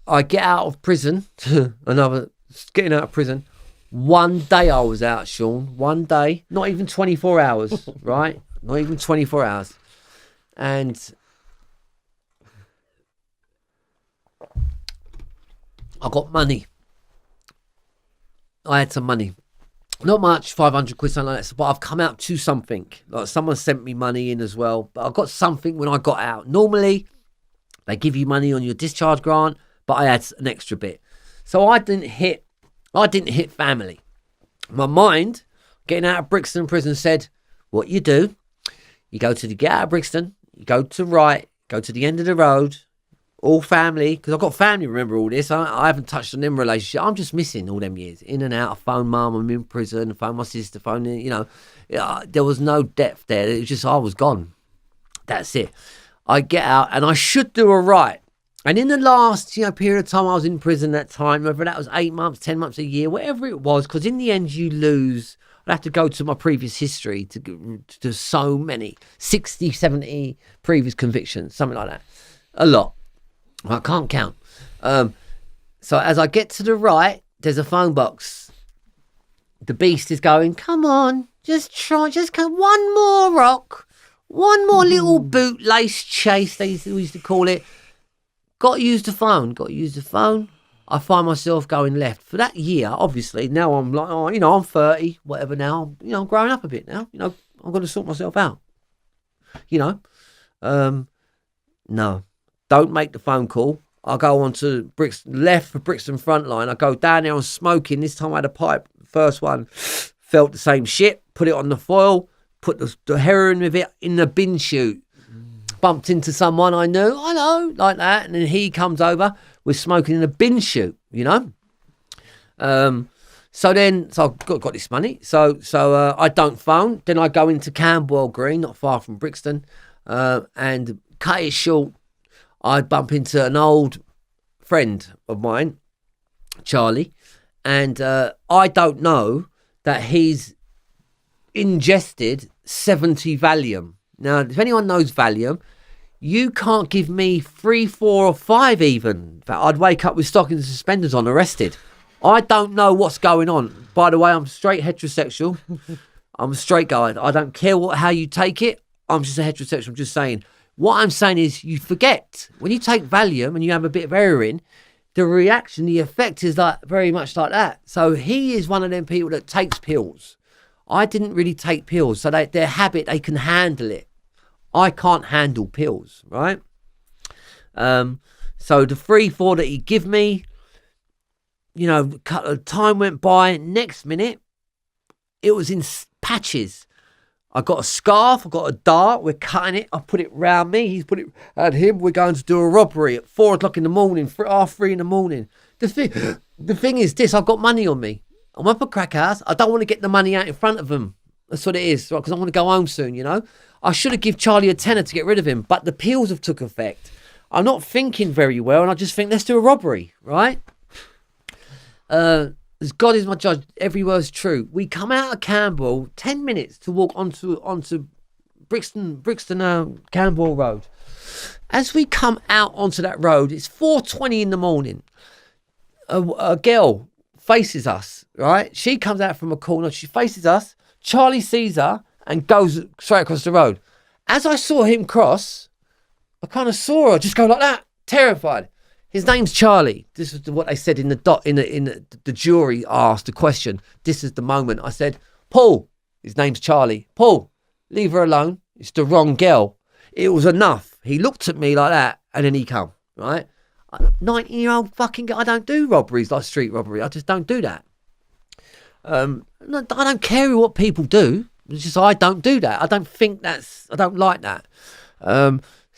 I get out of prison, getting out of prison. One day I was out, Shaun. One day, not even 24 hours, right? Not even 24 hours. And I got money. I had some money. Not much, 500 quid, something like that. But I've come out to something. Like someone sent me money in as well. But I got something when I got out. Normally, they give you money on your discharge grant, but I had an extra bit. So I didn't hit family. My mind, getting out of Brixton prison, said, what you do, you go to get out of Brixton, you go to right, go to the end of the road, all family, because I've got family, remember all this. I haven't touched on them relationship. I'm just missing all them years. In and out, I phone mum, I'm in prison, phone my sister, there was no depth there. It was just, I was gone. That's it. I get out and I should do a right. And in the last, period of time I was in prison that time, whether that was 8 months, 10 months, a year, whatever it was, because in the end you lose. I'd have to go to my previous history to so many, 60, 70 previous convictions, something like that. A lot. I can't count. So as I get to the right, there's a phone box. The beast is going, come on, just come, one more rock, one more little bootlace chase, they used to call it. Got to use the phone. I find myself going left. For that year, obviously, now I'm like, I'm 30, whatever now. I'm growing up a bit now. I'm going to sort myself out. No, don't make the phone call. I go on to Brixton, left for Brixton front line. I go down there, I'm smoking. This time I had a pipe. First one, felt the same shit. Put it on the foil, put the heroin with it in the bin chute. Bumped into someone I know, like that. And then he comes over, we're smoking in a bin chute, So I've got this money. So I don't phone. Then I go into Camberwell Green, not far from Brixton, and cut it short. I bump into an old friend of mine, Charlie, and I don't know that he's ingested 70 Valium. Now, if anyone knows Valium, you can't give me 3, 4 or 5 even. I'd wake up with stockings and suspenders on, arrested. I don't know what's going on. By the way, I'm straight heterosexual. I'm a straight guy. I don't care how you take it. I'm just a heterosexual. I'm just saying. What I'm saying is you forget. When you take Valium and you have a bit of heroin, the reaction, the effect is like very much like that. So he is one of them people that takes pills. I didn't really take pills. So their habit, they can handle it. I can't handle pills, right? So the 3, 4 that he give me, time went by. Next minute, it was in patches. I got a scarf, I got a dart, we're cutting it, I put it round me, he's put it at him, we're going to do a robbery at 4 o'clock in the morning, 3 in the morning. The thing is this, I've got money on me. I'm up at crack house, I don't want to get the money out in front of them. That's what it is, right? Because I want to go home soon, I should have given Charlie a tenner to get rid of him, but the pills have took effect. I'm not thinking very well, and I just think, let's do a robbery, right? As God is my judge, every word's true. We come out of Camberwell, 10 minutes to walk onto Brixton Camberwell Road. As we come out onto that road, it's 4:20 in the morning. A girl faces us, right? She comes out from a corner, she faces us. Charlie sees her and goes straight across the road. As I saw him cross, I kind of saw her just go like that, terrified. His name's Charlie. This is what they said in the jury asked the question. This is the moment. I said, Paul, his name's Charlie. Paul, leave her alone. It's the wrong girl. It was enough. He looked at me like that and then he come, right? 19-year-old fucking guy. I don't do robberies like street robbery. I just don't do that. I don't care what people do. It's just I don't do that. I don't like that.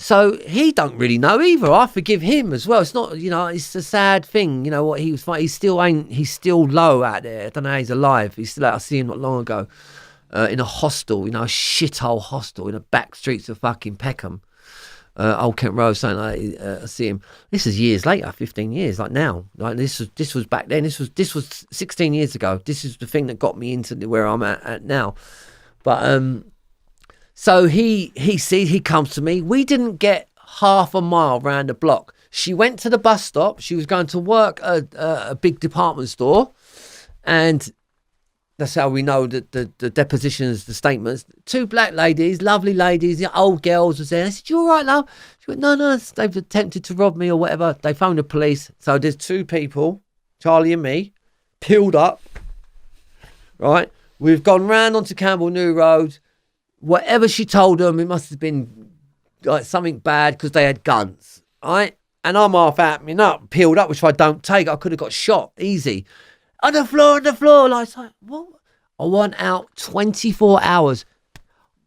So he don't really know either. I forgive him as well. It's not, it's a sad thing. What he was fighting. He's still low out there. I don't know how he's alive. He's still out. I see him not long ago in a hostel, a shithole hostel in the back streets of fucking Peckham. Old Kent Road, something like that. I see him. This is years later, 15 years, like now. Like this was back then. This was 16 years ago. This is the thing that got me into where I'm at now. But so he comes to me. We didn't get half a mile round the block She went to the bus stop. She was going to work at a big department store. And that's how we know that the depositions, the statements. 2 black ladies, lovely ladies, the old girls was there. I said, "You all right, love?" She went, no, they've attempted to rob me or whatever. They phoned the police. So there's 2 people, Charlie and me, peeled up, right? We've gone round onto Campbell New Road. Whatever she told them, it must have been like something bad because they had guns, right? And I'm half out, peeled up, which if I don't take, I could have got shot easy. On the floor. Like, it's like, what? I want out 24 hours.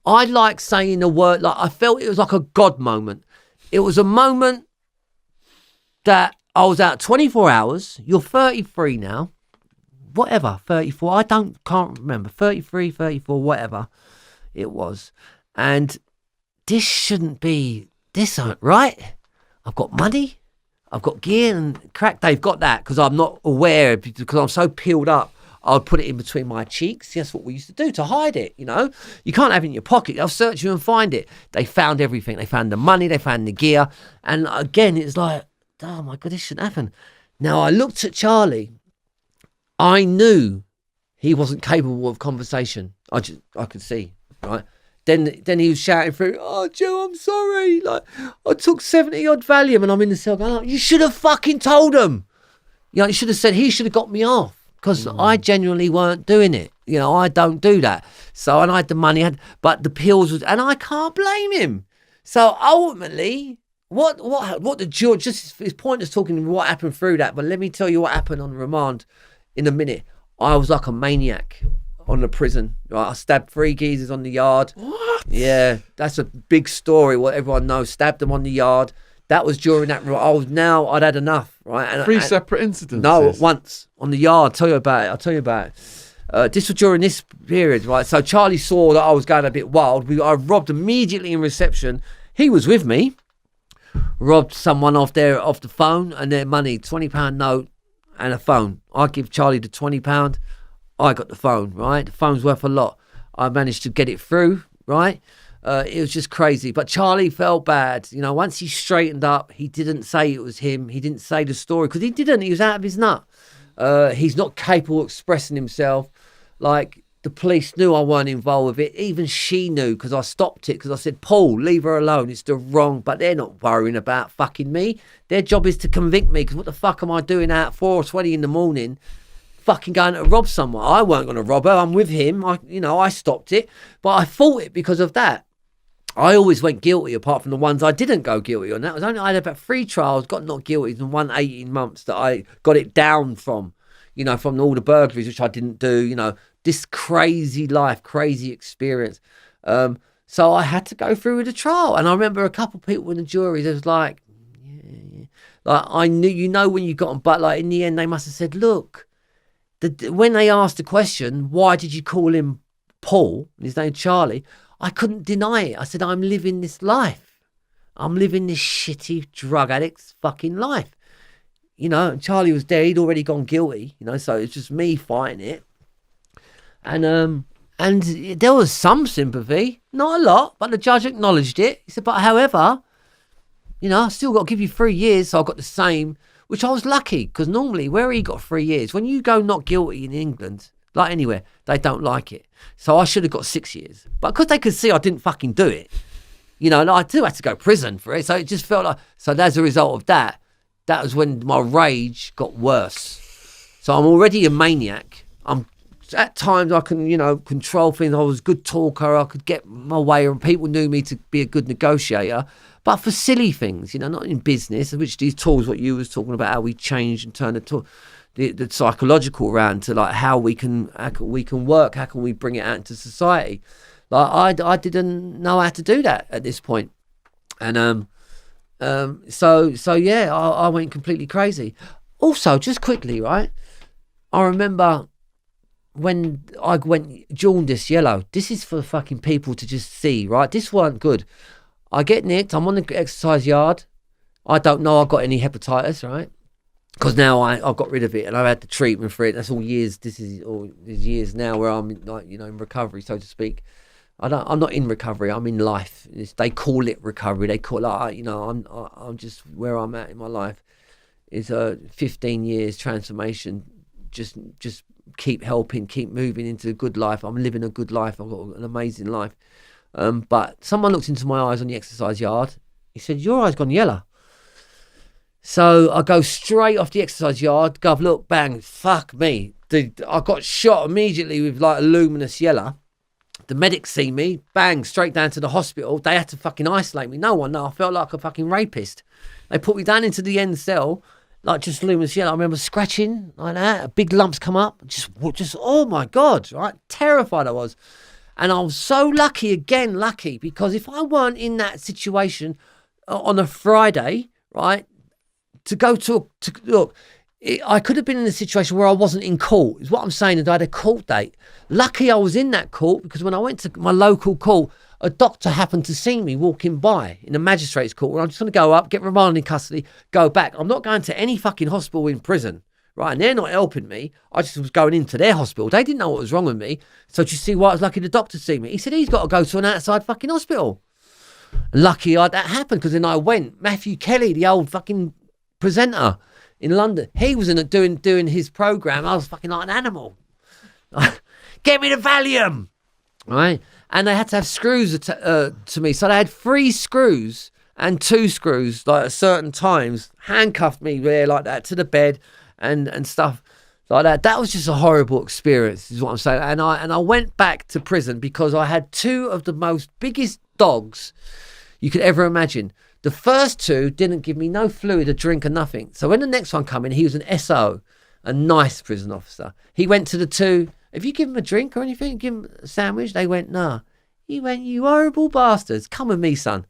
I like saying the word, like, I felt it was like a God moment. It was a moment that I was out 24 hours. You're 33 now. Whatever, 34. Can't remember. 33, 34, whatever it was. And this shouldn't be, this ain't right. I've got money. I've got gear and crack. They've got that because I'm not aware, because I'm so peeled up. I'll put it in between my cheeks. That's what we used to do to hide it, You can't have it in your pocket. They'll search you and find it. They found everything. They found the money. They found the gear. And again, it's like, oh my God, this shouldn't happen. Now, I looked at Charlie. I knew he wasn't capable of conversation. I could see, right? Then he was shouting through, "Oh, Joe, I'm sorry. Like, I took 70 odd Valium," and I'm in the cell going, "Oh, you should have fucking told him. You should have said he should have got me off because I genuinely weren't doing it. I don't do that. So, and I had the money, but the pills was, and I can't blame him. So ultimately, what the judge, just it's pointless talking what happened through that, but let me tell you what happened on remand in a minute. I was like a maniac on the prison. Right? I stabbed 3 geezers on the yard. What? Yeah, that's a big story. What everyone knows. Stabbed them on the yard. That was during that. I'd had enough. Right. And, 3 separate incidents. No, once on the yard. I'll tell you about it. This was during this period, right? So Charlie saw that I was going a bit wild. I robbed immediately in reception. He was with me. Robbed someone off the phone and their money, £20 note and a phone. I give Charlie the £20. I got the phone, right? The phone's worth a lot. I managed to get it through, right? It was just crazy. But Charlie felt bad. Once he straightened up, he didn't say it was him. He didn't say the story because he didn't. He was out of his nut. He's not capable of expressing himself. Like, the police knew I weren't involved with it. Even she knew because I stopped it because I said, "Paul, leave her alone. It's the wrong." But they're not worrying about fucking me. Their job is to convict me because what the fuck am I doing out at 4:20 in the morning? Fucking going to rob someone. I weren't going to rob her. I'm with him. I stopped it, but I fought it because of that. I always went guilty apart from the ones I didn't go guilty on. That was only, I had about 3 trials, got not guilty, and 1 18 months that I got it down from, from all the burglaries, which I didn't do, this crazy life, crazy experience. So I had to go through with the trial. And I remember a couple of people in the jury, they was like, yeah. Like, I knew, when you got them, but like in the end, they must have said, look, when they asked the question, why did you call him Paul, and his name Charlie, I couldn't deny it. I said, I'm living this life. I'm living this shitty drug addict's fucking life. And Charlie was there. He'd already gone guilty, so it's just me fighting it. And there was some sympathy, not a lot, but the judge acknowledged it. He said, but however, I still got to give you 3 years. So I got the same, which I was lucky because normally where he got 3 years, when you go not guilty in England, like anywhere, they don't like it. So I should have got 6 years. But because they could see I didn't fucking do it, and I do have to go to prison for it. So it just felt like, so as a result of that was when my rage got worse. So I'm already a maniac. At times I can, control things. I was a good talker. I could get my way, and people knew me to be a good negotiator. But for silly things, not in business, which these tools, what you was talking about, how we change and turn the psychological around to like how we can work, how can we bring it out into society. Like I didn't know how to do that at this point. And so yeah, I went completely crazy. Also, just quickly, right? I remember when I went jaundice yellow. This is for fucking people to just see, right? This weren't good. I get nicked. I'm on the exercise yard. I don't know I got any hepatitis, right? Because now I've got rid of it and I've had the treatment for it. That's all years. This is all these years now where I'm like, in recovery, so to speak. I'm not in recovery. I'm in life. They call it recovery. They call it, I'm just where I'm at in my life. Is 15 years transformation. Just keep helping, keep moving into a good life. I'm living a good life. I've got an amazing life. But someone looked into my eyes on the exercise yard. He said, "Your eyes gone yellow." So I go straight off the exercise yard. Gov, look, bang, fuck me. I got shot immediately with like a luminous yellow. The medics see me, bang, straight down to the hospital. They had to fucking isolate me. No one, no, I felt like a fucking rapist. They put me down into the end cell, like just luminous yellow. I remember scratching like that. Big lumps come up. Just, oh my God, right? Terrified I was. And I was so lucky, because if I weren't in that situation on a Friday, right, I could have been in a situation where I wasn't in court, is what I'm saying, and I had a court date. Lucky I was in that court, because when I went to my local court, a doctor happened to see me walking by in a magistrate's court, where I'm just going to go up, get remanded in custody, go back. I'm not going to any fucking hospital in prison, right? And they're not helping me. I just was going into their hospital. They didn't know what was wrong with me. So do you see why I was lucky the doctor to see me? He said he's got to go to an outside fucking hospital. Lucky that happened, because then I went. Matthew Kelly, the old fucking presenter in London, he was doing his program. I was fucking like an animal. Get me the Valium, right? And they had to have screws to me, so they had 3 screws and 2 screws like at certain times, handcuffed me there like that to the bed and stuff like that. That was just a horrible experience, is what I'm saying. And I went back to prison because I had 2 of the most biggest dogs you could ever imagine. The first 2 didn't give me no fluid, a drink, or nothing. So when the next one came in, he was an SO, a nice prison officer. He went to the 2, "Have you given him a drink or anything? Give him a sandwich?" They went, "Nah." He went, "You horrible bastards, come with me, son."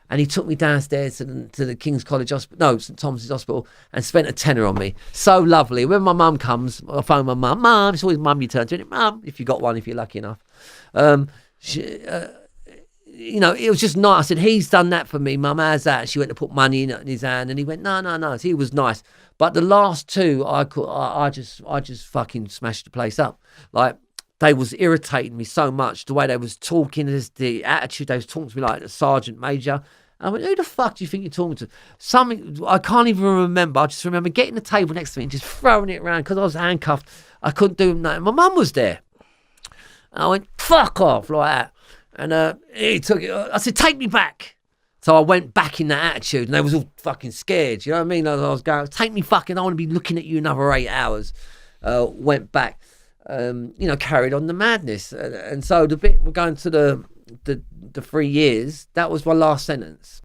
And he took me downstairs to the King's College Hospital, no, St Thomas's Hospital, and spent a tenner on me. So lovely. When my mum comes, I phone my mum. Mum, it's always mum you turn to. Mum, if you got one, if you're lucky enough. It was just nice. I said, "He's done that for me, Mum. How's that?" She went to put money in his hand, and he went, No. So he was nice. But the last 2, I just fucking smashed the place up. Like, they was irritating me so much, the way they was talking, the attitude they was talking to me like a sergeant major. And I went, "Who the fuck do you think you're talking to?" Something I can't even remember. I just remember getting the table next to me and just throwing it around because I was handcuffed. I couldn't do nothing. My mum was there. And I went, "Fuck off," like that. And he took it. I said, "Take me back." So I went back in that attitude, and they was all fucking scared. You know what I mean? I was going, "Take me fucking, I want to be looking at you another 8 hours. Went back, carried on the madness. And so the bit we're going to the 3 years, that was my last sentence.